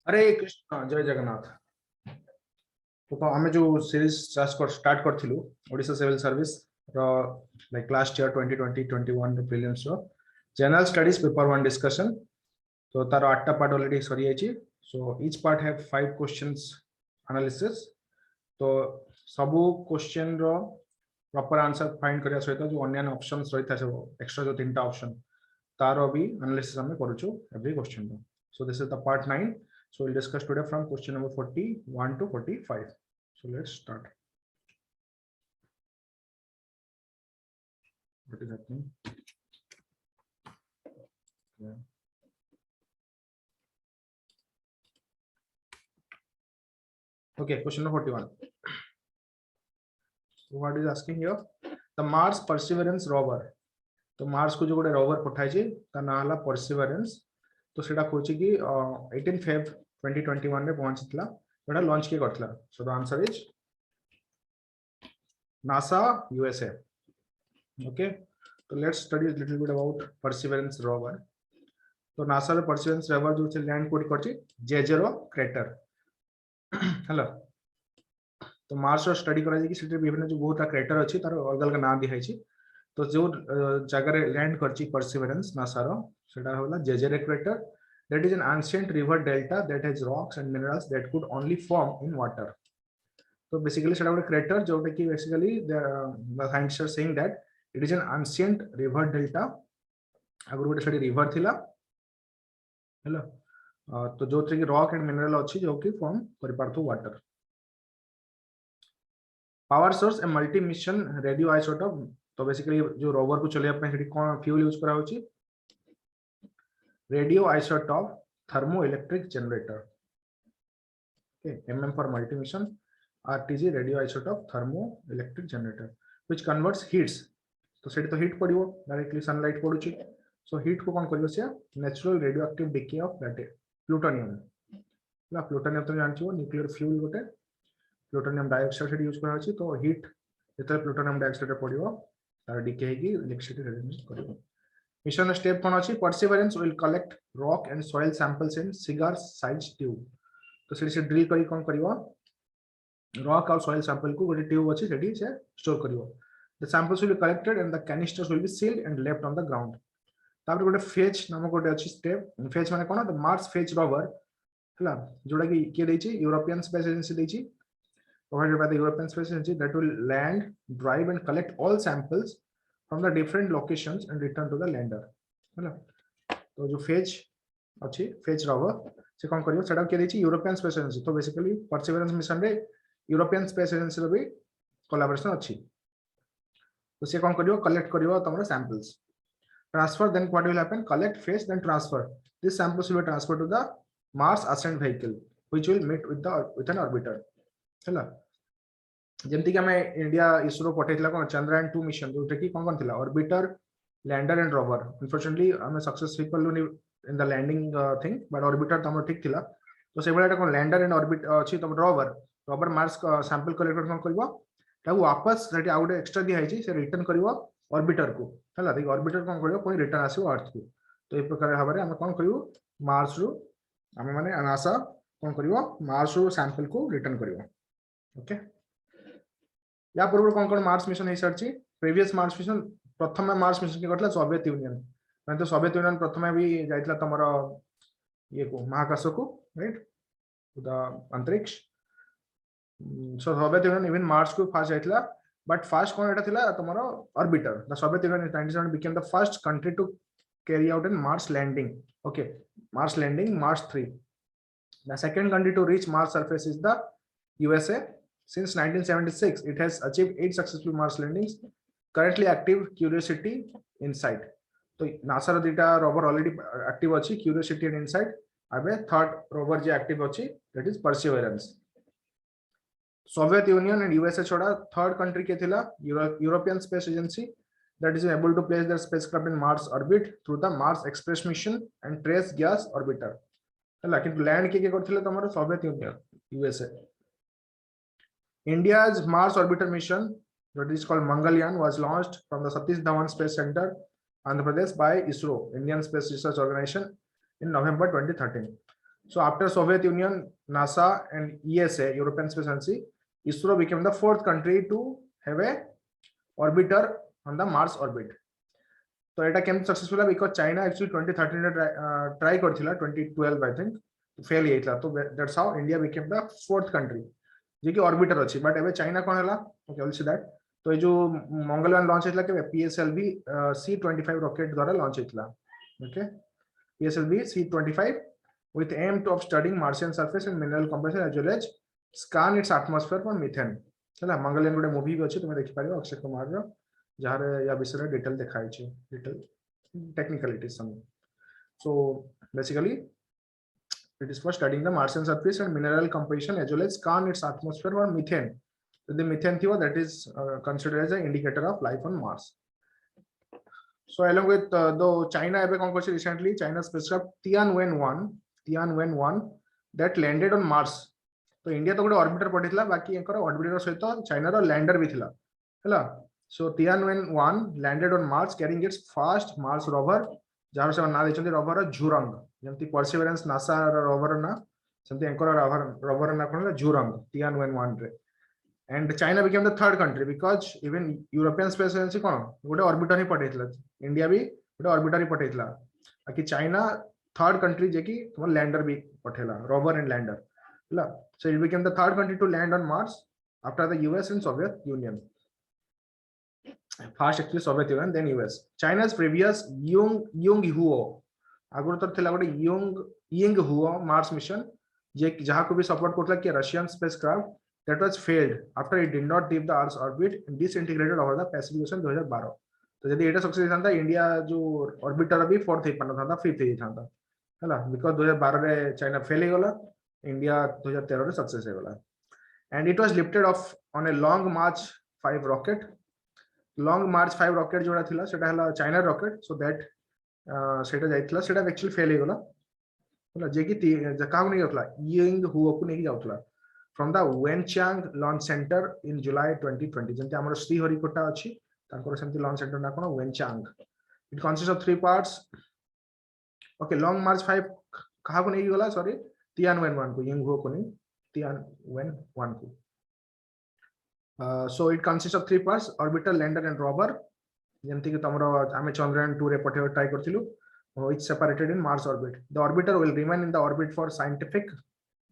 हरे कृष्ण जय जगन्नाथ। तो आमे जो सीरीज स्टार्ट करथिलु ओडिशा सिविल सर्विस रो लाइक लास्ट ईयर 2020-21 प्रीलिम्स रो जनरल स्टडीज पेपर 1 डिस्कशन। तो तार 8टा पार्ट ऑलरेडी सरी आइछि। So each part have 5 questions analysis. तो सबु क्वेश्चन रो प्रॉपर आंसर फाइंड करिया सहित जो अन्य ऑप्शंस रहिता सब एक्स्ट्रा जो तीनटा ऑप्शन तारो भी एनालिसिस हमें करूछु एवरी क्वेश्चन रो। So this is the part 9. So we'll discuss today from question number 41 to 45. So let's start. What is happening? Yeah. Okay, question number 41. So what is asking here? The Mars Perseverance rover. तो Mars को जो गोटे rover पठाई छि ता नाम हला perseverance. तो सेटा खोछि कि 18 फेब 2021 रे पहुंचतला एटा लॉन्च के करतला। So the answer is NASA USA. Okay, तो let's study little bit about Perseverance rover. तो नासा रे परसिवरेंस रोवर जो से लैंड कोड करछि J0 क्रेटर। हेलो, तो मार्स रो स्टडी करा जे कि सेटे विभिन्न जो बहुतटा क्रेटर अछि तार अलग अलग नाम दिखाई छि। तो जो जगह लैंड करछि परसिवरेंस नासा रो सेटा होला J0 crater that is an ancient river delta that has rocks and minerals that could only form in water. So basically सेटा ଗୋଟେ क्रेटर जोटा कि basically the scientists are saying that it is an ancient river delta। अगर ଗୋଟେ सेठी river थिला hello, तो जो कि रॉक एंड मिनरल अछि जो कि फॉर्म करि पारथु water. Power source a multi mission radio isotope. तो बेसिकली जो रोवर को चलेया पे सेठी कोन फ्यूल यूज करा होछि radio isotope thermo electric generator. okay, MM for multi mission, RTG radio isotope thermo electric generator which converts heats। तो सेठी तो हीट पडिवो डायरेक्टली सनलाइट पडुछि। सो हीट को कोन करियो से natural radioactive decay of that plutonium. ना प्लूटोनियम तो जानछियो न्यूक्लियर फ्यूल गोटे प्लूटोनियम डाइऑक्साइड सेठी यूज करा होछि। तो हीट जेतले प्लूटोनियम डाइऑक्साइड पडिवो तार डिके हेगी इलेक्ट्रिसिटी जनरेट करिवो। मिशन स्टेप कोन अछि Perseverance will collect rock and soil samples in cigar size tube. तो से ड्रिल करी कोन करिवो रॉक और सॉइल सैंपल को गोटे ट्यूब अछि सेठी से स्टोर करिवो। The samples will be collected and the canisters will be sealed and left on the ground. तापर गोटे फेच नामक गोटे अछि स्टेप। फेच माने कोन द मार्स फेच रोवर हला जोडा कि के दैछि यूरोपियन स्पेस एजेंसी दैछि provided by the European Space Agency that will land, drive and collect all samples from the different locations and return to the lander। हैला, तो जो फेज अछि फेज रोवर से कोन करियो सेटा के दैछि यूरोपियन स्पेस एजेंसी। तो बेसिकली परसिवरेंस मिशन रे यूरोपियन स्पेस एजेंसी रो भी कोलैबोरेशन अछि। तो से कोन करियो कलेक्ट करियो तमरो samples transfer then what will happen collect fetch then transfer this samples will be transferred to the Mars ascent vehicle which will meet with an orbiter. हैला, जेमति कि हमें इंडिया इसरो पठेतला कोन चंद्रयान 2 मिशन जो कि कोन थिला orbiter lander and rover. Unfortunately हमें successful in the landing thing but orbiter तमरो ठीक थिला। तो से बेला कोन लैंडर एंड ऑर्बिट अछि तम रोवर मार्स सैंपल कलेक्ट कोन करबो ताकू वापस सेठी आउट एक्स्ट्रा दिया है से रिटर्न करबो ऑर्बिटर को। हला देखि ऑर्बिटर कोन करबो कोन रिटर्न आसीबो अर्थ को। तो ए प्रकार हबरे हम कोन करबो मार्स रो हम माने नासा कोन करबो मार्स रो सैंपल को रिटर्न करबो। ओके, या पूर्व कोन कोन मार्स मिशन हे सरछि प्रीवियस मार्स मिशन प्रथम मार्स मिशन के करला सोवियत यूनियन। माने तो सोवियत यूनियन प्रथम भी जाइतला तमरो ये को महाकाश को राइट द अंतरिक्ष। So Soviet Union even Mars को फास्ट जाइतला बट फास्ट कोन एटा थिला तमरो orbiter. The Soviet Union in 1997 became the first country to carry out a Mars landing। okay, Mars landing Mars 3। the second country to reach Mars surface is the USA। Since 1976, it has achieved 8 successful Mars landings. Currently active Curiosity, InSight। तो NASA रो दुटा rover already active अछि curiosity and insight. अबे third rover जे active अछि that is perseverance. Soviet union and USA छोड़ा third country के थिला European Space agency that is able to place their spacecraft in Mars orbit through the Mars Express mission and trace gas orbiter। हला कि land के करथिले तमरो Soviet Union USA. India's Mars orbiter mission, that is called Mangalyaan, was launched from the Satish Dhawan Space Center, Andhra Pradesh by ISRO, Indian Space Research Organization, in November 2013। So after Soviet Union, NASA and ESA, European Space Agency, ISRO became the fourth country to have a orbiter on the Mars orbit. So it came successful because China actually 2013 try करथिला 2012 I think fail ହେଇଥିଲା. So that's how India became the fourth country जे कि orbiter अछि. But एबे China कोन हला? Okay, we'll see that. तो ये जो Mangalyaan launch ହେଇଥିଲା के PSLV C-25 रॉकेट द्वारा लॉन्च ହେଇଥିଲା. Okay, PSLV C-25 with aim of studying Martian surface and mineral composition as well as scan its atmosphere for methane. ହେଲା मंगलयान गोटे मूवी भी अछि तुमे देखि पारिबो अक्षय कुमार रो जहां या विषय डिटेल देखाई छै detail technicalities some. So basically it is for studying the Martian surface and mineral composition as well as scan its atmosphere for methane. So the methane theory that is considered as an indicator of life on Mars. So along with though China recently China spacecraft Tianwen-1 that landed on Mars. So India तो गोटे orbiter पठितला बाकी एकर orbiter सहित China रो lander भी थिला हैला. So Tianwen-1 landed on Mars carrying its fast Mars rover jar से ना देचंती rover झुरंग जेंती perseverance NASA rover ना सेंती एकर रोवर ना कोन झुरंग Tianwen-1 रे. And China became the third country because even European Space Agency कोन गोटे ऑर्बिटर ही पठेतला. India भी गोटे ऑर्बिटर ही पठेतला बाकी China third country जे कि तुम लैंडर भी पठेला रोवर एंड लैंडर हैला. So it became the third country to land on Mars after the US and Soviet Union. First actually Soviet Union then US. China's previous Yung-Huo आगुर तो थिला गोटे Yung-Huo Mars mission जे जहां को भी support करथला कि Russian spacecraft that was failed after it did not leave the Earth's orbit and disintegrated over the Pacific Ocean 2012. तो यदि एटा success थांता India जो ऑर्बिटर भी फोर्थ हे पन थांता फिफ्थ हे थांता हैला बिकॉज़ 2012 रे चाइना फेल हे गला इंडिया 2013 रे सक्सेस हे गला. And it was lifted off on a Long March 5 rocket. Long March 5 rocket जोड़ा थिला सेटा हला चाइना रॉकेट. सो दैट सेटा जाइतला सेटा एक्चुअली फेल हे गला होला जे कि काउ नै होतला Yung-Huo को नै जाउतला from the Wenchang launch center in July 2020 जेंते हमर श्रीहरिकोटा अछि तांकर सेंती launch center ना कोन Wenchang. It consists of 3 parts. Okay, Long March 5 कहा को नै गला सॉरी Tianwen-1 को Yung-Huo को नै Tianwen-1 को. So it consists of 3 parts: orbital, lander and rover. जेंती कि तमरो आमे चंद्रयान 2 रे पठेव try करथिलु which separated in Mars orbit. The orbiter will remain in the orbit for scientific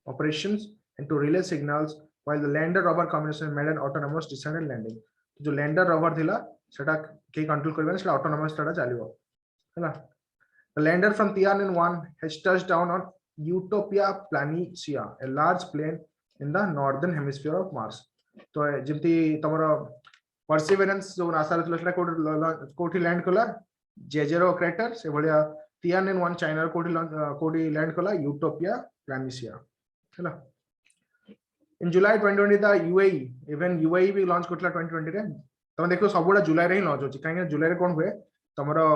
operations and to relay signals while the lander rover combination made an autonomous descent and landing. जो lander rover थिला सेटा के control करबे सेटा autonomous सेटा चलिबो हैला. The lander from Tianwen-1 has touched down on Utopia Planitia, a large plain in the northern hemisphere of Mars. तो जेंती तमरो perseverance जो नासा रे सेटा कोठी लैंड कला जेजेरो क्रेटर से भलिया Tianwen-1 चाइना कोठी लैंड कला यूटोपिया प्लानिसिया हैला. In July 2020 the UAE भी लॉन्च करथला 2020 रे. तमे देखो सबुडा जुलाई रे ही लॉन्च होची काहे जुलाई रे कोन हुए तमरो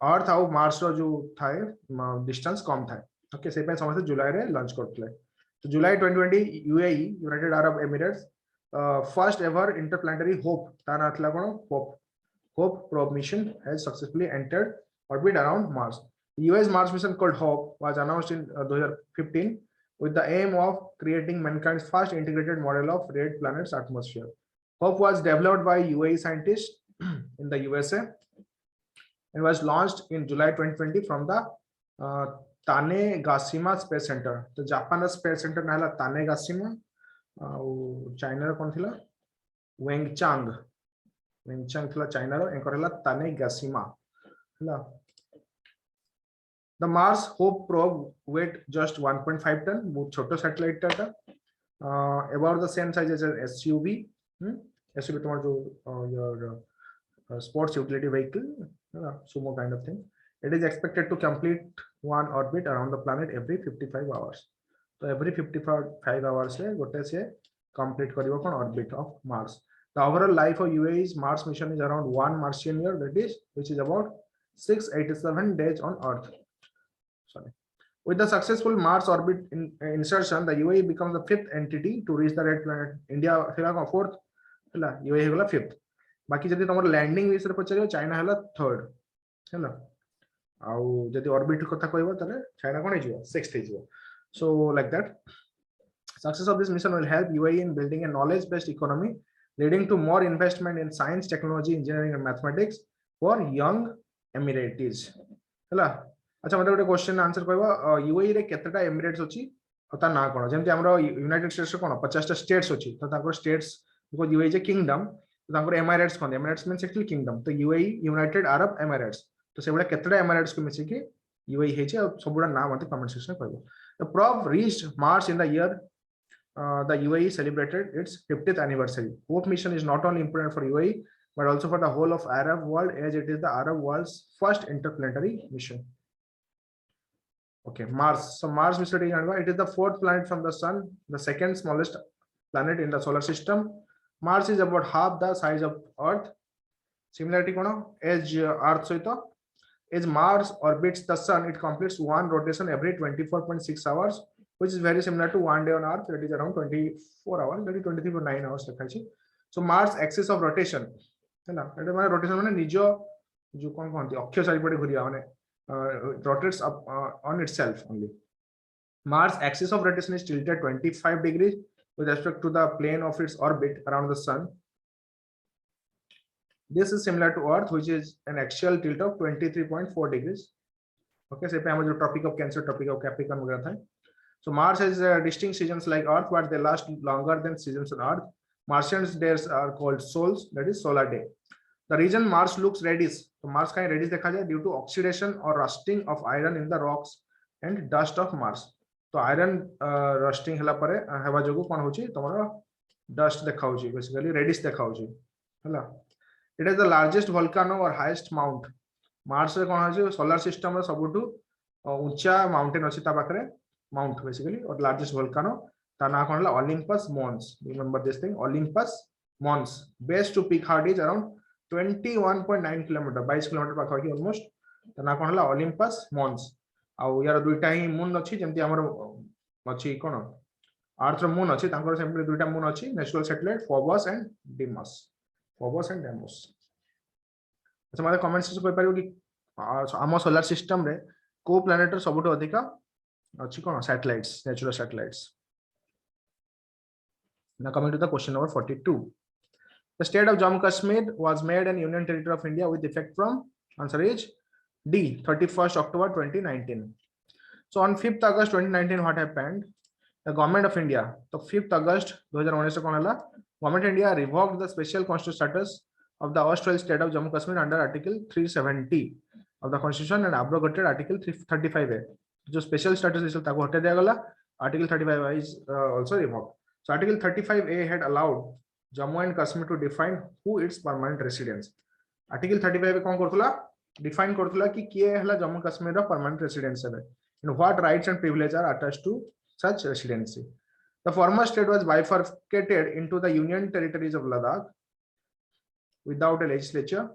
अर्थ आउ मार्स रो जो थाए डिस्टेंस कम थाए. ओके से पे समस्त जुलाई रे लॉन्च करथले. तो जुलाई 2020 UAE United Arab Emirates first ever interplanetary hope ताना थला कोन hope probe mission has successfully entered orbit around Mars. The US Mars mission called Hope was announced in 2015 with the aim of creating mankind's first integrated model of red planet's atmosphere. Hope was developed by UAE scientists in the USA and was launched in July 2020 from the Tanegashima Space Center. The Japan Space Center नाला Tanegashima और China रो कोन थिला वेंगचांग थिला China रो एकर हला Tanegashima हला. The Mars Hope probe weighed just 1.5 ton, बहुत छोटा satellite था, about the same size as an SUV. SUV तुम्हारा जो your sports utility vehicle, sumo kind of thing. It is expected to complete one orbit around the planet every 55 hours. So every 55 hours से गोटे से complete करियो कोन orbit of Mars. The overall life of UAE's Mars mission is around 1 Martian year, that is, which is about 687 days on Earth. Sorry. With the successful Mars orbit insertion, the UAE becomes the 5th entity to reach the red planet. India थिला 4th, थिला UAE होला 5th. बाकी जदि तमर landing विषय पछरियो China होला 3rd, हैला. आउ जदि ऑर्बिट कथा कहबो तले चाइना कोन हिजो 6th हिजो so like that success of this mission will help UAE in building a knowledge based economy leading to more investment in science technology engineering and mathematics for young emirates हला अच्छा मते गोटे question answer कहबो UAE रे केतेटा Emirates अछि ता ना कोन जेमति हमरो यूनाइटेड स्टेट्स कोन 50 टा स्टेट्स अछि तो ताको states because UAE is a kingdom तो ताको एमिरेट्स कोन एमिरेट्स मींस एक्चुअली किंगडम तो UAE यूनाइटेड अरब एमिरेट्स तो सेबुला केतेटा एमिरेट्स को मिसी कि UAE हेछि और सबुडा नाम मते कमेंट सेक्शन में कहबो the probe reached Mars in the year the UAE celebrated its 50th anniversary. Hope mission is not only important for UAE but also for the whole of Arab world as it is the Arab world's first interplanetary mission. Okay, Mars. So Mars mission it is the fourth planet from the sun, the second smallest planet in the solar system. Mars is about half the size of Earth. Similarity kono as Earth soito as Mars orbits the sun, it completes one rotation every 24.6 hours. Which is very similar to one day on Earth, that is around 24 hours, that is 23.9 hours लिखा है। So Mars axis of rotation, है ना? это माने rotation माने निजो जो कौन कौन थी अक्षय सारी पड़े घुरिया माने rotates up on itself only. Mars axis of rotation is tilted 25 degrees with respect to the plane of its orbit around the sun. This is similar to Earth, which is an axial tilt of 23.4 degrees. Okay, so पे हमारे जो Tropic of Cancer, Tropic of Capricorn वगैरह था। So Mars has distinct seasons like Earth, but they last longer than seasons on Earth. Martians days are called sols, that is solar day. The reason Mars looks reddish, so Mars का reddish देखा जाए due to oxidation or rusting of iron in the rocks and dust of Mars. तो iron rusting हला परे हेबा जोगु कोन होची तमरा dust देखा होची basically reddish देखा होची हला. It is the largest volcano or highest mount. Mars रे कोन होची solar system रे सबुठु ऊंचा mountain अछि ता पाखरे mount basically or largest volcano ta na kon la Olympus Mons. Remember this thing, Olympus Mons. Base to peak height is around 21.9 km, 22 km पाखा almost. ta na kon la Olympus Mons. आउ यार दुईटा ही moon अछि जेमति हमर अछि कोन अर्थ रो moon अछि तांकर simply दुईटा मून अछि natural satellite Phobos and Deimos. Phobos and Deimos. अच्छा माने कमेंट से कोइ पारियो कि हम सोलर सिस्टम रे को प्लैनेट सबुठ अधिका अच्छी कौन satellites, natural satellites. Now coming to the question number 42. The state of Jammu Kashmir was made an union territory of India with effect from answer is D 31st October 2019. So on 5th August 2019 what happened? The government of India, so 5th August 2019 कौन हला government of India revoked the special constitutional status of the Australian state of Jammu Kashmir under article 370 of the constitution and abrogated article 335A. जो special status है ताको हटे दिया गला. Article 35 is also revoked. So article 35A had allowed Jammu and Kashmir to define who its permanent residents. Article 35 कोन करथुला define करथुला कि किए हला जम्मू कश्मीर रो परमानेंट रेसिडेंस है and what rights and privileges are attached to such residency. The former state was bifurcated into the union territories of Ladakh without a legislature.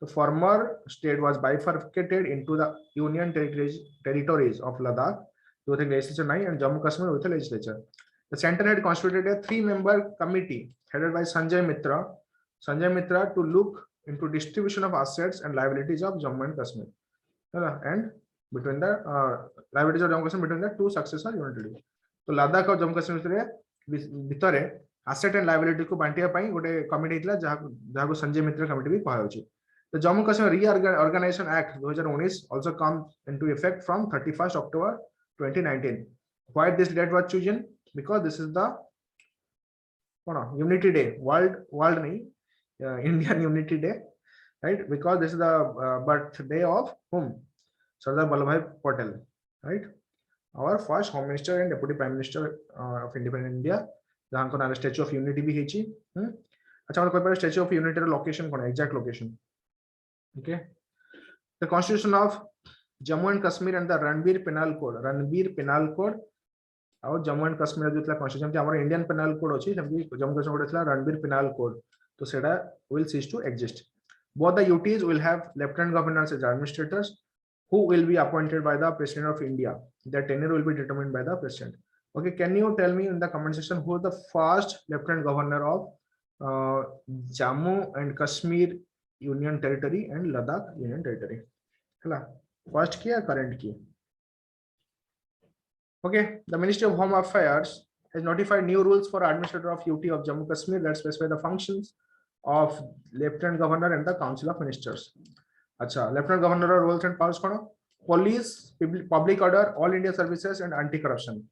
The former state was bifurcated into the union territories of Ladakh with a legislature and Jammu Kashmir with a legislature. The center had constituted a 3-member committee headed by Sanjay Mitra to look into distribution of assets and liabilities of Jammu and Kashmir and between the liabilities of Jammu and Kashmir between the two successor union territories. So Ladakh और Jammu Kashmir भितरे asset and liability को बांटिया पाई गोटे committee हितला जहाको Sanjay मित्र committee भी कहा होची. The Jammu Kashmir Reorganization Act 2019 also comes into effect from 31st October 2019. Why this date was chosen? Because this is the Unity Day, world Indian Unity Day, right? Because this is the birthday of whom? Sardar Vallabhbhai Patel, right? Our first Home Minister and Deputy Prime Minister of Independent India. जहाँ को नाम Statue of Unity भी है ची. अच्छा मतलब कोई पर Statue of Unity location कौन है? Exact location. Okay. The Constitution of Jammu and Kashmir and the Ranbir Penal Code. और Jammu and Kashmir जो इतला Constitution जो हमारा Indian Penal Code होची, जब Jammu Kashmir इतला Ranbir Penal Code, तो सेटा will cease to exist. Both the UTs will have Lieutenant Governors as administrators, who will be appointed by the President of India. Their tenure will be determined by the President. Okay, can you tell me in the comment section who is the first Lieutenant Governor of Jammu and Kashmir Union Territory and Ladakh Union Territory? First key or current key? Okay, the Ministry of Home Affairs has notified new rules for administrator of UT of Jammu Kashmir that specify the functions of Lieutenant Governor and the Council of Ministers. Acha, Lieutenant Governor roles and powers kono? Police, public order, all India services and anti-corruption.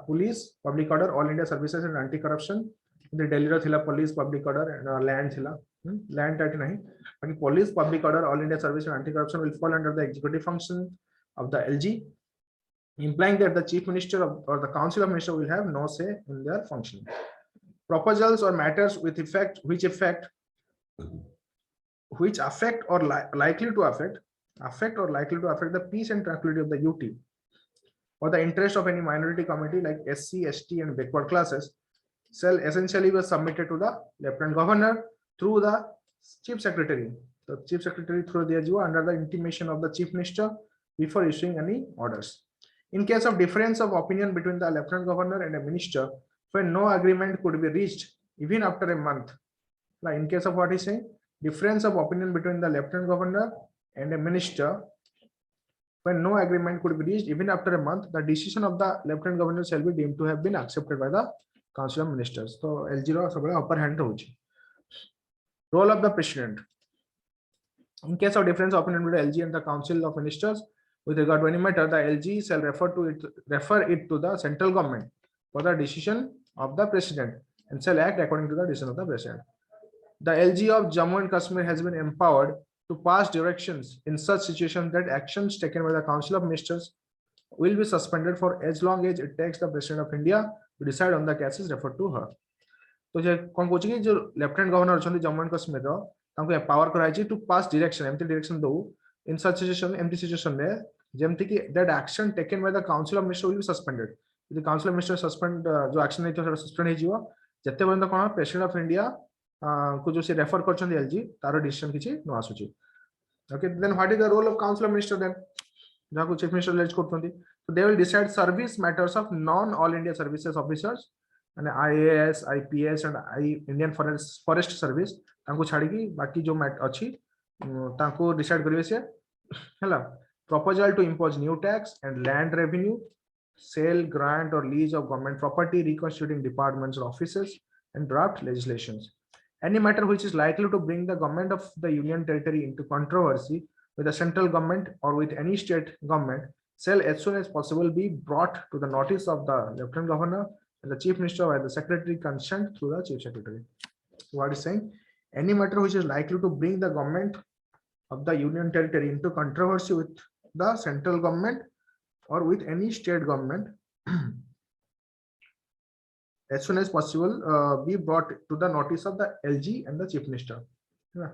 Police, public order, all India services and anti-corruption. The Delhi thila police, public order and land thila. Land that nahi. But police, public order, all India service and anti-corruption will fall under the executive function of the LG, implying that the chief minister or the council of ministers will have no say in their function. Proposals or matters with effect, which affect or likely to affect the peace and tranquility of the UT or the interest of any minority committee like SC, ST and backward classes shall essentially be submitted to the Lieutenant Governor through the Chief Secretary. The Chief Secretary through the AGO under the intimation of the Chief Minister before issuing any orders. In case of difference of opinion between the Lieutenant Governor and a minister, when no agreement could be reached even after a month, like in case of what he's saying, difference of opinion between the Lieutenant Governor and a minister, when no agreement could be reached even after a month, the decision of the Lieutenant Governor shall be deemed to have been accepted by the Council of Ministers. So LG upper hand hoji. Role of the President. In case of difference of opinion between LG and the Council of Ministers with regard to any matter, the LG shall refer it to the central government for the decision of the President and shall act according to the decision of the President. The LG of Jammu and Kashmir has been empowered to pass directions in such situations that actions taken by the Council of Ministers will be suspended for as long as it takes the President of India to decide on the cases referred to her. तो जे कोन कोची कि जो lieutenant governor अछंती Jammu and Kashmir रो तांको empower कराइछि to pass direction एमती direction दो इन सच सिचुएशन एमती सिचुएशन रे जेमती कि that action taken by the council of minister will be suspended the council of minister suspend जो एक्शन नै तो सस्पेंड हे जिवो जते पर्यंत कोन प्रेसिडेंट ऑफ इंडिया को जो से रेफर करछन एलजी तारो डिसीजन किछि न आसुछि okay then what is the role of council of minister then जाको चीफ मिनिस्टर लेज करछन्ती so they will decide service matters of non all India services officers and IAS, IPS and Indian Forest Service तांको छाड़ी की बाकी जो mat अच्छी तांको डिसाइड करिवे से हला proposal to impose new tax and land revenue, sale, grant or lease of government property, reconstituting departments or offices and draft legislations. Any matter which is likely to bring the government of the union territory into controversy with the central government or with any state government shall as soon as possible be brought to the notice of the Lieutenant Governor and the Chief Minister or the Secretary concerned through the Chief Secretary. So what is saying? Any matter which is likely to bring the government of the union territory into controversy with the central government or with any state government as soon as possible be brought to the notice of the LG and the Chief Minister. Yeah.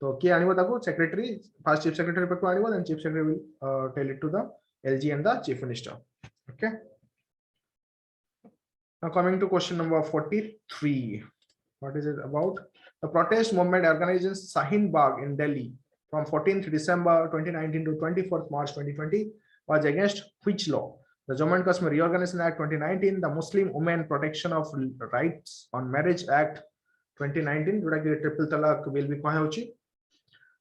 So key animo taku secretary first chief secretary pe ko animo then chief secretary will tell it to the LG and the chief minister. Okay, now coming to question number 43. What is it about? The protest movement organized in Shahin Bagh in Delhi from 14th December 2019 to 24th March 2020 was against which law? The Jammu and Kashmir Reorganization Act 2019, the Muslim Women Protection of Rights on Marriage Act 2019 जोटा कि triple तलाक bill भी कहा होची,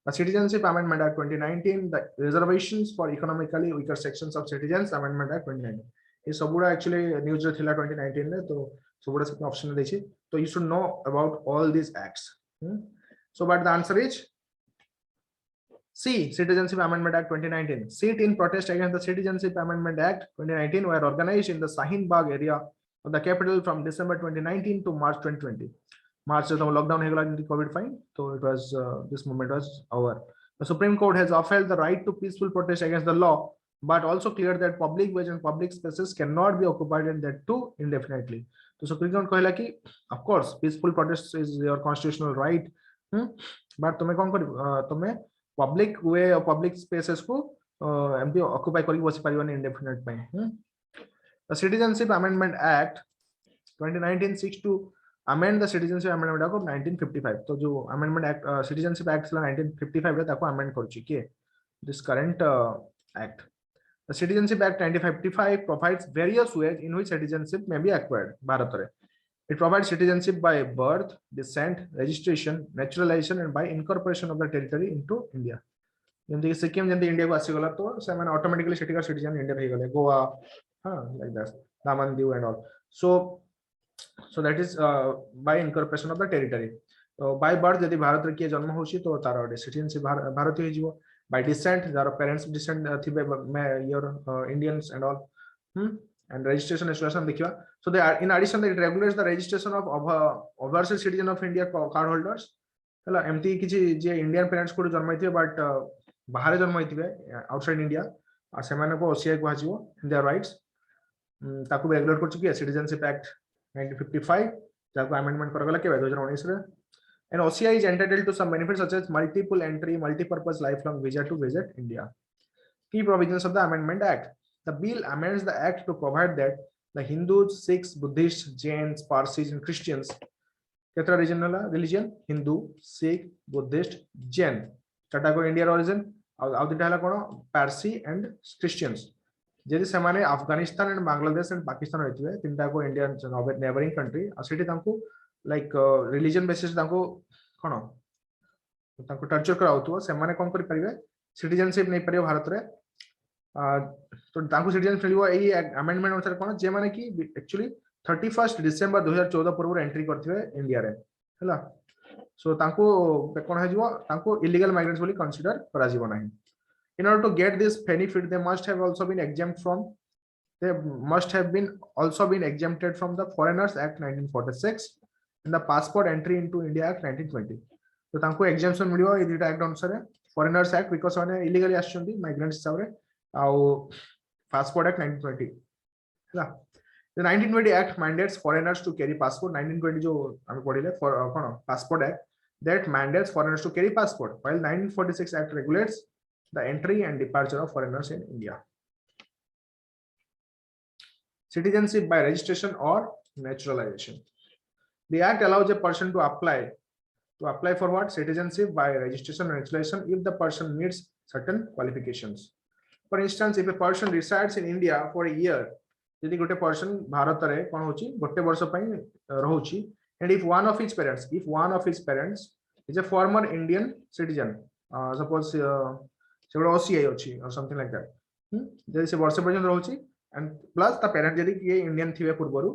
the Citizenship Amendment Act 2019, the Reservations for Economically Weaker Sections of Citizens Amendment Act 2019. ये सबुड़ा actually news जो थिला 2019 में तो सबुड़ा सब ऑप्शन देछि, तो you should know about all these acts. So but the answer is C, Citizenship Amendment Act 2019. Sit in protest against the Citizenship Amendment Act 2019 were organized in the Shahin Bagh area of the capital from December 2019 to March 2020. March the lockdown in the COVID fine, so it was this movement was over. The Supreme Court has upheld the right to peaceful protest against the law, but also cleared that public ways and public spaces cannot be occupied and that too indefinitely. So Supreme Court कहला कि of course peaceful protest is your constitutional right, but तुम्हें कौन कर तुम्हें public way or public spaces को MP occupy करके बसी परिवार indefinite पे. The Citizenship Amendment Act 2019 seeks to amend the Citizenship Amendment Act of 1955. तो जो Amendment Act Citizenship Act 1955 रे ताको amend करूची के this current act. The Citizenship Act 1955 provides various ways in which citizenship may be acquired. Bharat रे it provides citizenship by birth, descent, registration, naturalization, and by incorporation of the territory into India. ଯେମିତି କି ସିକିମ ଯେମିତି India को ଆସିଗଲା ତ ସେମାନେ ଅଟୋମେଟିकली ସେଠିକା ସିଟିଜन Indian ହେଇଗले Goa हां लाइक दैट दामन Diu and all so that is by incorporation of the territory तो by birth यदि भारत रे किए जन्म होची तो तार सिटीजनशिप भारतीय हो जिवो by descent जार पेरेंट्स डिसेंट थिबे your Indians and all and registration situation देखिबा so they are in addition it regulates the registration of overseas citizen of India card holders हला एमती किछि जे इंडियन पेरेंट्स को जन्म होइथिबे बट बाहर जन्म होइथिबे आउटसाइड इंडिया आ सेमाने को ओसीआई को हाजिबो देयर राइट्स ताकू रेगुलेट कर चुकी है सिटीजनशिप एक्ट 1955 जाको अमेंडमेंट करगला के 2019 रे and OCI is entitled to some benefits such as multiple entry multi-purpose lifelong visa to visit India. Key provisions of the amendment act. The bill amends the act to provide that the Hindus, Sikhs, Buddhists, Jains, Parsis and Christians केतरा religion Hindu, Sikh, Buddhist, Jain चाटा को India origin आउ दिटा हला कोन Parsi and Christians जदि सेमाने Afghanistan and Bangladesh and Pakistan होइथिबे तिनटा को Indian neighbouring country आ सेठी तांको like religion basis तांको कोन तांको टर्चर कराउतो सेमाने कोन करि परिबे सिटीजनशिप नै परिबे भारत रे तो तांको सिटीजनशिप मिलिबो एई अमेंडमेंट अनुसार कोन जे माने कि एक्चुअली 31 डिसेंबर 2014 पूर्व एंट्री करथिबे इंडिया रे हला सो तांको कोन हेजिबो तांको इलीगल माइग्रेंट्स बोली कंसीडर करा जिवो नाही in order to get this benefit they must have also been exempted from the Foreigners Act 1946 and the Passport Entry into India Act 1920 तो तांको exemption मिलियो ए दुटा एक्ट अनुसार Foreigners Act because one illegally आछंती migrants हिसाब रे आउ Passport Act 1920 हला the 1920 Act mandates foreigners to carry passport 1920 जो हम पढिले for cone Passport Act that mandates foreigners to carry passport while 1946 Act regulates the entry and departure of foreigners in India. Citizenship by registration or naturalization. The act allows a person to apply for what? Citizenship by registration or naturalization if the person meets certain qualifications. For instance, if a person resides in India for a year, यदि गोटे person Bharat रे कोन होची गोटे वर्ष पई रहउची and if one of his parents is a former Indian citizen, suppose सेगुडा OCI अछि or something like that जदि से वर्ष पर्यंत रहउची and plus the parent जदि ये Indian थिबे पूर्वरु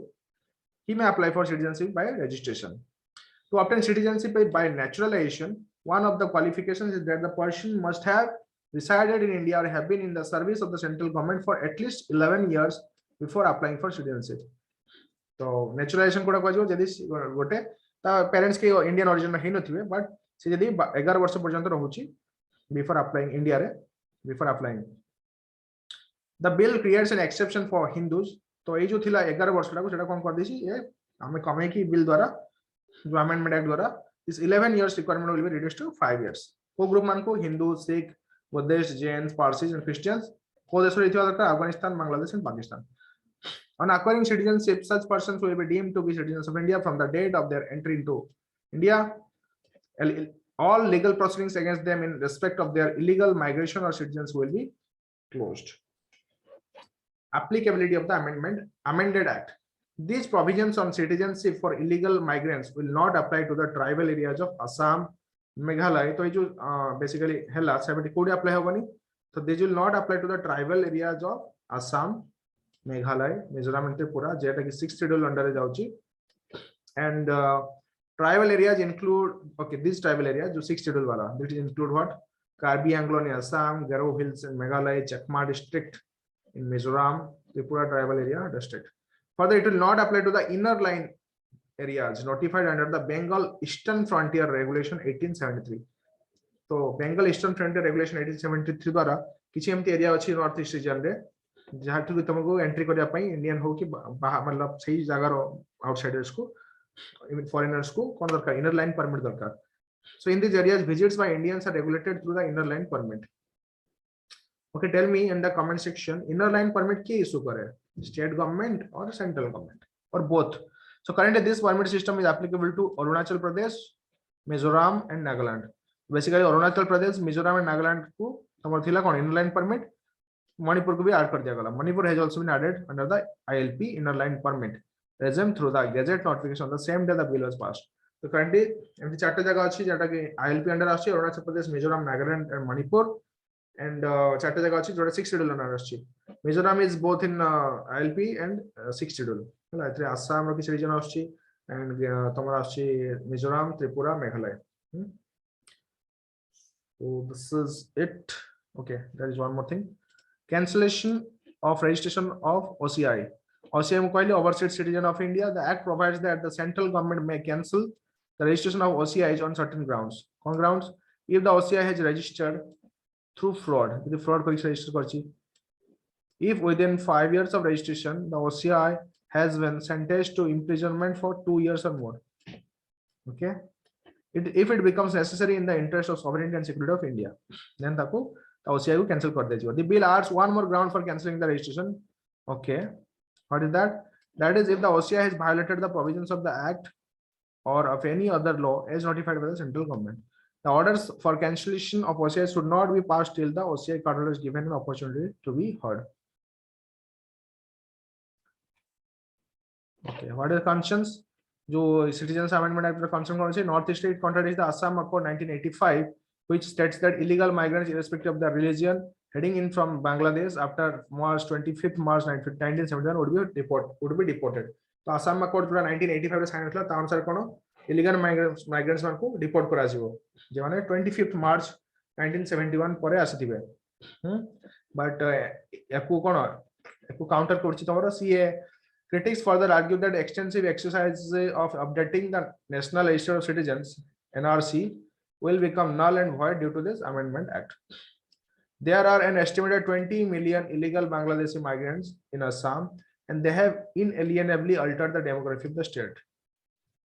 he may apply for citizenship by registration. To obtain citizenship by naturalization, one of the qualifications is that the person must have resided in India or have been in the service of the central government for at least 11 years before applying for citizenship. तो naturalization कोडा कहजो जदि गोटे ता parents के Indian origin hey नथिबे but से जदि 11 वर्ष पर्यंत रहउची before applying India before applying. The bill creates an exception for Hindus तो ए जो थिला 11 वर्ष लागो सेटा कोन कर देसी ए हमें कमे की बिल द्वारा जो अमेंडमेंट एक्ट द्वारा इस 11 years requirement will be reduced to 5 years. को ग्रुप मान को Hindu Sikh Buddhist Jain Parsis and Christians को देश रे थिला दरकार Afghanistan Bangladesh and Pakistan. On acquiring citizenship such persons will be deemed to be citizens of India from the date of their entry into India. All legal proceedings against them in respect of their illegal migration or citizens will be closed. Applicability of the amended act. These provisions on citizenship for illegal migrants will not apply to the tribal areas of Assam, Meghalaya. तो ये जो basically हला 70 code apply होगा नहीं तो these will not apply to the tribal areas of Assam, Meghalaya, Mizoram and Tripura जेटा कि 6th schedule under जाउची and tribal areas include these tribal areas जो 6th schedule वाला that include what Karbi Anglon in Assam, Garo Hills in Meghalaya, Chakma district in Mizoram, Tripura tribal area district. Further, it will not apply to the inner line areas notified under the Bengal Eastern Frontier Regulation 1873. तो Bengal Eastern Frontier Regulation 1873 द्वारा किछि एमती area अछि north east region रे जहा कि तुमको entry करिया पई इंडियन हो कि मतलब सही जगह रो आउटसाइडर्स को foreigners को कौन दरकार inner line permit दरकार. So in these areas visits by Indians are regulated through the inner line permit. Okay, tell me in the comment section inner line permit के issue करे state government or central government or both. So currently this permit system is applicable to Arunachal Pradesh, Mizoram and Nagaland. Basically Arunachal Pradesh, Mizoram and Nagaland को तमर थिला कौन inner line permit Manipur को भी add कर दिया गला. Manipur has also been added under the ILP inner line permit regime through the gazette notification on the same day the bill was passed. So currently एमती चारटे जगह अछि जेटा कि ILP under आछि अरुणाचल प्रदेश, मिजोरम, नागालैंड एंड मणिपुर and चारटे जगह अछि जोटा 6 schedule अनुसार अछि Mizoram is both in ILP and 6 schedule हला एथरे आसाम रो किछ रीजन अछि and तमरा अछि Mizoram Tripura Meghalaya so this is it okay there is one more thing cancellation of registration of OCI OCI mukhaili overseas citizen of India the act provides that the central government may cancel the registration of OCIs on certain grounds on grounds if the OCI has registered through fraud the fraud kori register karchi if within 5 years of registration the OCI has been sentenced to imprisonment for 2 years or more okay if it becomes necessary in the interest of sovereignty and security of India then taku OCI को cancel कर देजियो the bill adds one more ground for cancelling the registration okay what is that that is if the OCI has violated the provisions of the act or of any other law as notified by the central government the orders for cancellation of OCI should not be passed till the OCI cardholder is given an opportunity to be heard okay what are the concerns जो Citizens Amendment Act में concern कौन से North East it contradicts the Assam Accord 1985 which states that illegal migrants irrespective of their religion heading in from Bangladesh after March 25th March 1971 would be deported तो Assam Accord पूरा 1985 रे sign होतला ता अनुसार कोन illegal migrants मान को deport करा जिवो जे माने 25th March 1971 परे आसीथिबे बट याकू कोन याकू काउंटर करछि तमरो CA Critics further argue that extensive exercise of updating the National Register of Citizens (NRC) will become null and void due to this Amendment Act. There are an estimated 20 million illegal Bangladeshi migrants in Assam, and they have inalienably altered the demography of the state.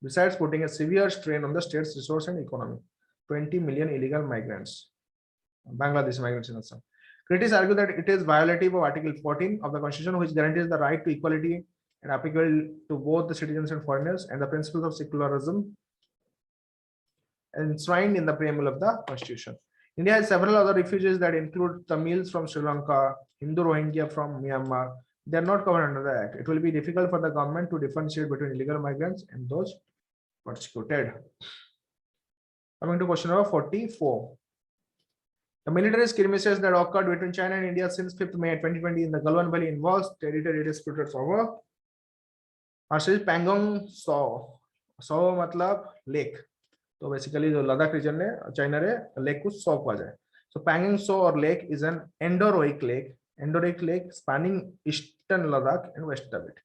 Besides putting a severe strain on the state's resource and economy, 20 million illegal migrants, Bangladeshi migrants in Assam. Critics argue that it is violative of Article 14 of the Constitution, which guarantees the right to equality and applicable to both the citizens and foreigners, and the principles of secularism enshrined in the preamble of the Constitution. India has several other refugees that include Tamils from Sri Lanka, Hindu Rohingya from Myanmar. They are not covered under the Act. It will be difficult for the government to differentiate between illegal migrants and those persecuted. Coming to question number 44. The military skirmishes that occurred between China and India since 5th May 2020 in the Galwan Valley involves territory disputed over Pangong Tso मतलब lake तो basically जो Ladakh region ने China रे lake को Tso कहा जाए so Pangong Tso or lake is an endorheic lake spanning eastern Ladakh and west of it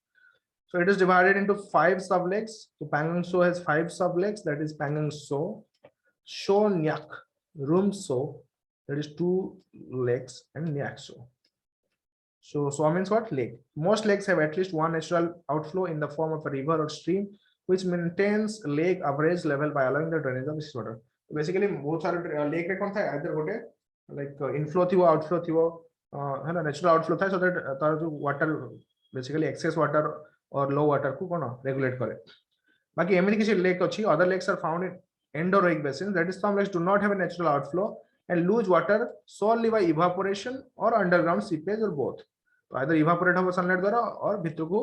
so it is divided into 5 sub lakes so Pangong Tso has 5 sub lakes that is Pangong Tso Sho Nyak Rum Tso that is 2 lakes and Nyak Tso So means what? Lake. Most lakes have at least one natural outflow in the form of a river or stream, which maintains lake average level by allowing the drainage of this water. So basically, बहुत सारे lake रे कौन था? Either गोटे like inflow थी वो outflow थी वो है ना natural outflow था so that तार जो water basically excess water और low water को कौन regulate करे. बाकी एमनी किसी lake अच्छी other lakes are found in endorheic basins that is some lakes do not have a natural outflow and lose water solely by evaporation or underground seepage or both. तो either evaporate हो sunlight द्वारा और भितर को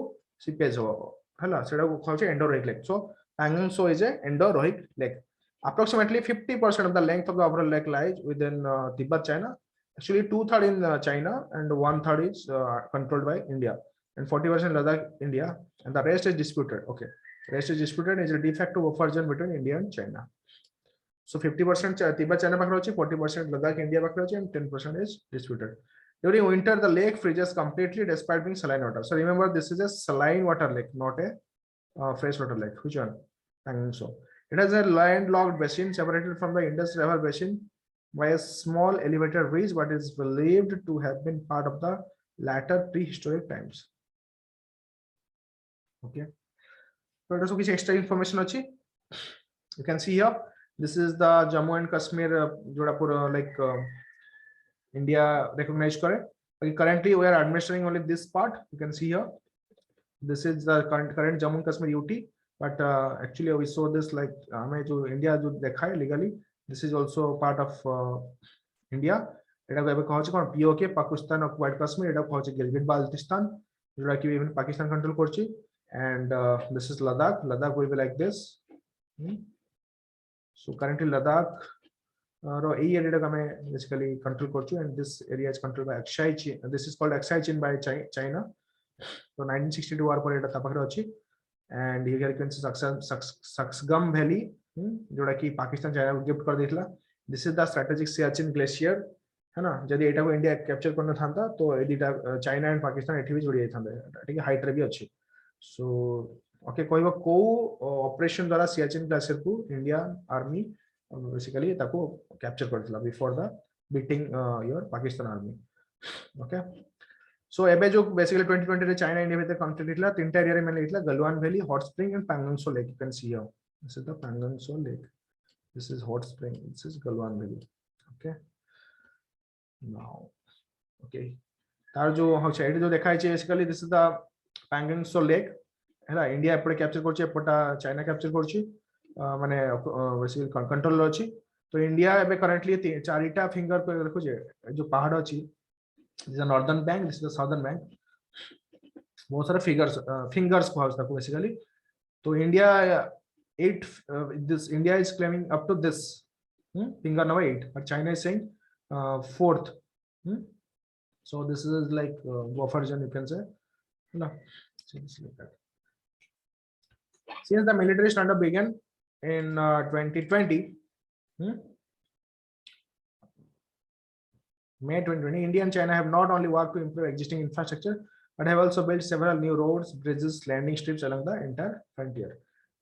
seepage हो हला सेटा को कहउचे endorheic lake so Pangong Tso is a endorheic lake approximately 50% of the length of the overall lake lies within Tibet China actually 2/3 in China and 1/3 is controlled by India and 40% Ladakh India and the rest is disputed okay rest is disputed is a de facto buffer zone between India and China so 50% Tibet China पाखरे अछि 40% Ladakh India पाखरे अछि and 10% is disputed. During winter, the lake freezes completely despite being saline water. So remember, this is a saline water lake, not a freshwater lake. Which one? Pangong Tso. It has a landlocked basin separated from the Indus River basin by a small elevated bridge, but is believed to have been part of the latter prehistoric times. Okay. So it is extra information. You can see here. This is the Jammu and Kashmir, like. India recognized correct. Currently, we are administering only this part. You can see here. This is the current Jammu and Kashmir UT. But actually, we saw this like India legally. This is also part of India. It is POK, Pakistan occupied Kashmir. It is Gilgit Baltistan. Even Pakistan control Korchi. And this is Ladakh. Ladakh will be like this. So currently Ladakh रो ए area को हमें basically control करछु and this area is controlled by Aksai Chin this is called Aksai Chin by China तो 1962 war पर एटा ता पाखरे अछि and here you can see Shaksgam valley जोड़ा कि पाकिस्तान चाइना को गिफ्ट कर देथिला this is the strategic Siachen glacier है ना जदी एटा को इंडिया कैप्चर करना थांता तो ए दिटा चाइना एंड पाकिस्तान एठी भी जोड़ी जाय थांदे ठीक है हाइट रे भी अछि सो ओके कहबो को ऑपरेशन द्वारा सियाचिन ग्लेशियर को इंडिया आर्मी बेसिकली ताको कैप्चर करथिला before the beating your Pakistan army okay so एबे जो बेसिकली 2020 रे चाइना इंडिया भीतर कॉन्फ्लिक्ट हितला तीनटा एरिया रे मैंने हितला Galwan valley hot spring and Pangong Tso lake you can see here this is the Pangong Tso lake this is hot spring this is galwan valley okay now okay तार जो होचे एटी जो देखाय छै basically this is the Pangong Tso lake हैला इंडिया एपटे कैप्चर करछि एपटा China capture करछि माने बेसिकली कंट्रोल लो अछि तो इंडिया एबे करंटली चारिटा फिंगर पे देखो जे जो पहाड़ अछि this is northern bank this is the southern bank बहुत सारे फिंगर्स को हाउस तक बेसिकली तो India 8 this India is claiming up to this finger number 8 but China is saying 4th so this is like buffer zone you can say no since the military stand up began in 2020 May 2020 India and China have not only worked to improve existing infrastructure but have also built several new roads bridges landing strips along the entire frontier.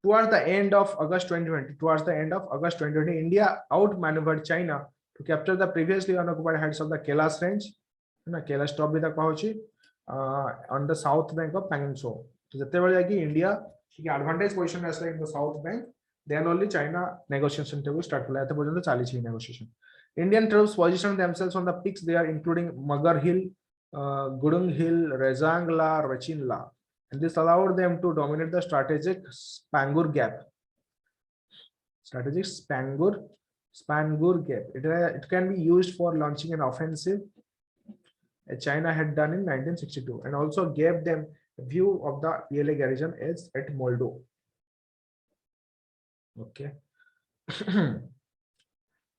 Towards the end of August 2020, India outmaneuvered China to capture the previously unoccupied heights of the Kailash range. Kailash top भी तक पहुंची on the south bank of Pangong Tso. तो जितने बड़े जाएगी India की advantage position ऐसा in the south bank, then only China negotiation table start हुआ है तो बोलते हैं 40 ही negotiation. Indian troops positioned themselves on the peaks there, including Magar Hill, Gudung Hill, Rezangla, Rachinla. And this allowed them to dominate the strategic Spangur Gap. Strategic Spangur Gap. It can be used for launching an offensive as China had done in 1962 and also gave them a view of the PLA garrison as at Moldo. Okay.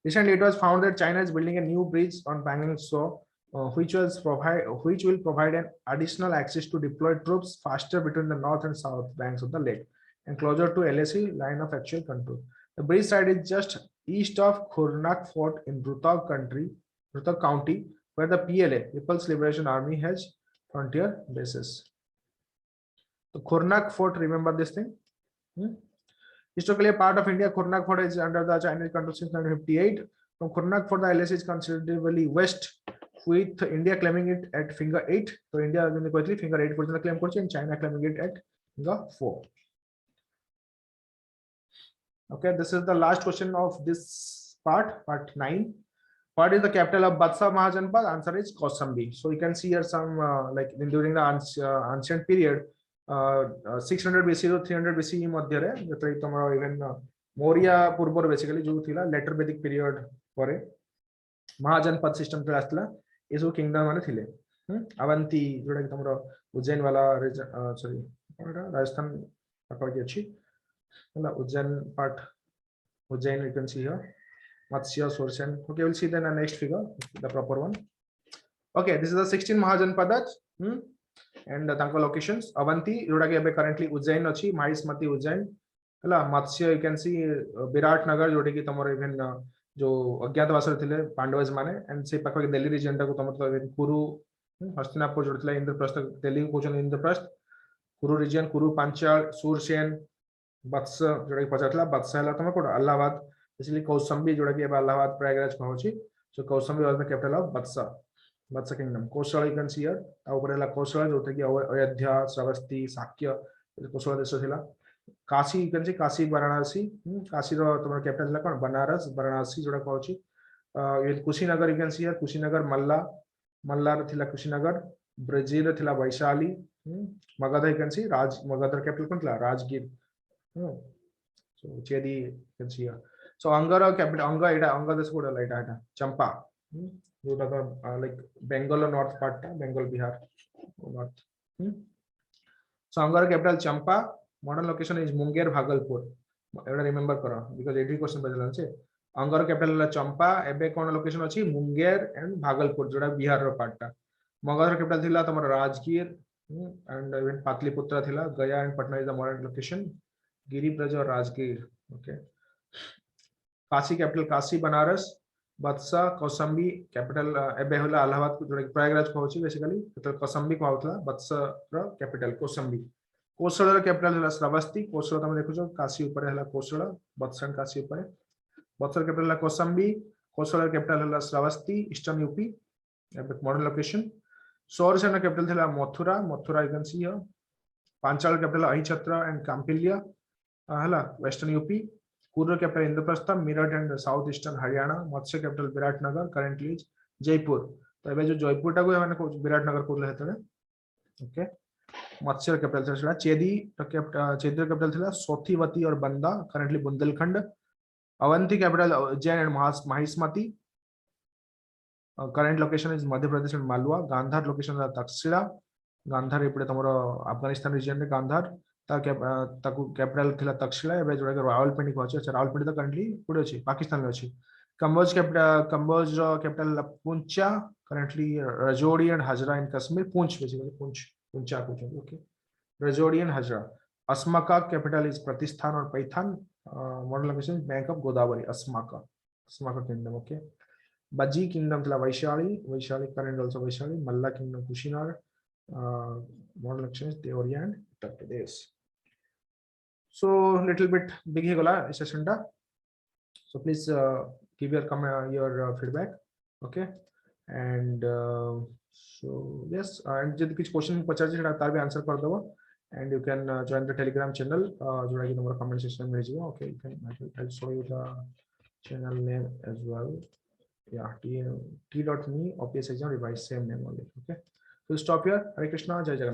Recently, it was found that China is building a new bridge on Pangong Tso which will provide an additional access to deploy troops faster between the north and south banks of the lake and closer to LAC line of actual control. The bridge site is just east of Khurnak Fort in Rohtak County, where the PLA, People's Liberation Army, has frontier bases. The Khurnak Fort, remember this thing? Historically a part of India, Khurnak Fort is under the Chinese control since 1958. From Khurnak Fort, the LAC is considerably west, with India claiming it at finger 8. So India quickly finger 8 claim and China claiming it at finger 4. Okay, this is the last question of this part 9. What is the capital of Batsa Mahajanpad? Answer is Kaushambi. So you can see here some like during the ancient period 600 BC to 300 BC madhyare jeta tomara even Maurya Purbor basically jo thila later Vedic period pore Mahajanpad system पे आस्ला ये सब kingdom माने थिले अवंती जोड़ा कि तमरो उज्जैन वाला sorry Rajasthan part अछि होला Ujjain part Ujjain you can see here Matsya Sorsen. Okay, we'll see then the next figure, the proper one. Okay, this is the 16 Mahajanpadas and the locations. Avanti, जोड़ा कि अबे currently उज्जैन अछि, माहिष्मती उज्जैन होला मत्स्य you can see विराट नगर जोड़े कि तमरो even जो अज्ञातवास थिले पांडवज माने एंड से पाखा दिल्ली रीजन टा को तमरो कुरु हस्तिनापुर जोड़थिला इंद्रप्रस्थ दिल्ली को जन इंद्रप्रस्थ कुरु रीजन कुरु पांचाल सूरसेन बत्स जोड़ा कि पचातला बत्स हला तमरो कोड इलाहाबाद इसलिए कौशंबी जोड़ा कि इलाहाबाद प्रयागराज पहुंची so Kaushambi was the capital of Vatsa kingdom Kosala you can see here आ ऊपर हला कोशल जोते कि अयोध्या श्रावस्ती साक्य कोशल देश थिला Kashi you can see Kashi Varanasi Kashi रो तमरो कैपिटल हला कोन बनारस वाराणसी जोड़ा पहुंची Kushinagar you can see here Kushinagar मल्ला रो थिला कुशीनगर ब्रजील रो थिला Vaishali Magadha you can see Magadha रो कैपिटल कोन थिला Rajgir so Chedi you can see here so अंगर कैपिटल अंग देश कोड लाइट आटा चंपा जोटा तो लाइक बंगाल नॉर्थ पार्ट था बंगाल बिहार नॉर्थ so अंगर capital Champa modern location is Munger Bhagalpur एटा रिमेंबर करो because every question बदलन छे अंगर कैपिटल चंपा एबे कौन लोकेशन अच्छी मुंगेर एंड भागलपुर जोड़ा बिहार रो पार्टा मगध कैपिटल थिला तमर राजगीर एंड इवन पाटलिपुत्र थिला Gaya and Patna is the modern location गिरिब्रज और Rajgir okay Kashi capital Kashi Banaras Vatsa Kaushambi capital एबे होला इलाहाबाद को जोड़ा प्रयागराज कहउची बेसिकली तो कौसंबी को होतला बत्सा रो कैपिटल कौसंबी कोसल रो कैपिटल होला श्रावस्ती कोसल तमे देखुछो काशी ऊपर होला कोसल बत्सा काशी ऊपर बत्सर कैपिटल है कौसंबी कोसल कैपिटल है Shravasti eastern UP modern location Shaurasena capital थिला Mathura Mathura you can see here Panchala capital Ahichhatra and Kampilya हला western UP Kuru capital Indraprastha Meerut and south eastern Haryana Matsya capital Viratnagar currently Jaipur तो एबे जो जयपुर टा को माने विराटनगर कोले हेतरे ओके मत्स्य कैपिटल थिला चेदी चेदी कैपिटल थिला सोथीवती और Banda currently Bundelkhand Avanti capital Ujjain and Mahishmati current location is Madhya Pradesh and Malwa Gandhara location Taxila Gandhara एपड़े तमरो अफगानिस्तान रीजन रे गांधार ताकू कैपिटल थिला तक्षशिला एबे जोड़ा रावलपिंडी को अछि रावलपिंडी तो करंटली पुडे अछि पाकिस्तान में अछि कंबोज कैपिटल पुंचा currently Rajouri and Hazara in Kashmir Poonch basically पुंचा को okay Rajouri and Hazara Ashmaka capital is Pratishthan और Paithan modern location bank of Godavari Ashmaka kingdom okay Vajji kingdom थिला Vaishali current also Vaishali Malla kingdom Kushinagar modern location Deoria and Uttar Pradesh so little bit big हे गला सेशन टा so please give your feedback okay and so yes and जब कुछ question पचार से तार भी आंसर कर दबो and you can join the telegram channel जोड़ा कि तुम्हारा comment section में भेजिएगा okay you can I'll show you the channel name as well yeah t.me OPSC exam revise same name only okay so stop here Hare Krishna Jai Jagannath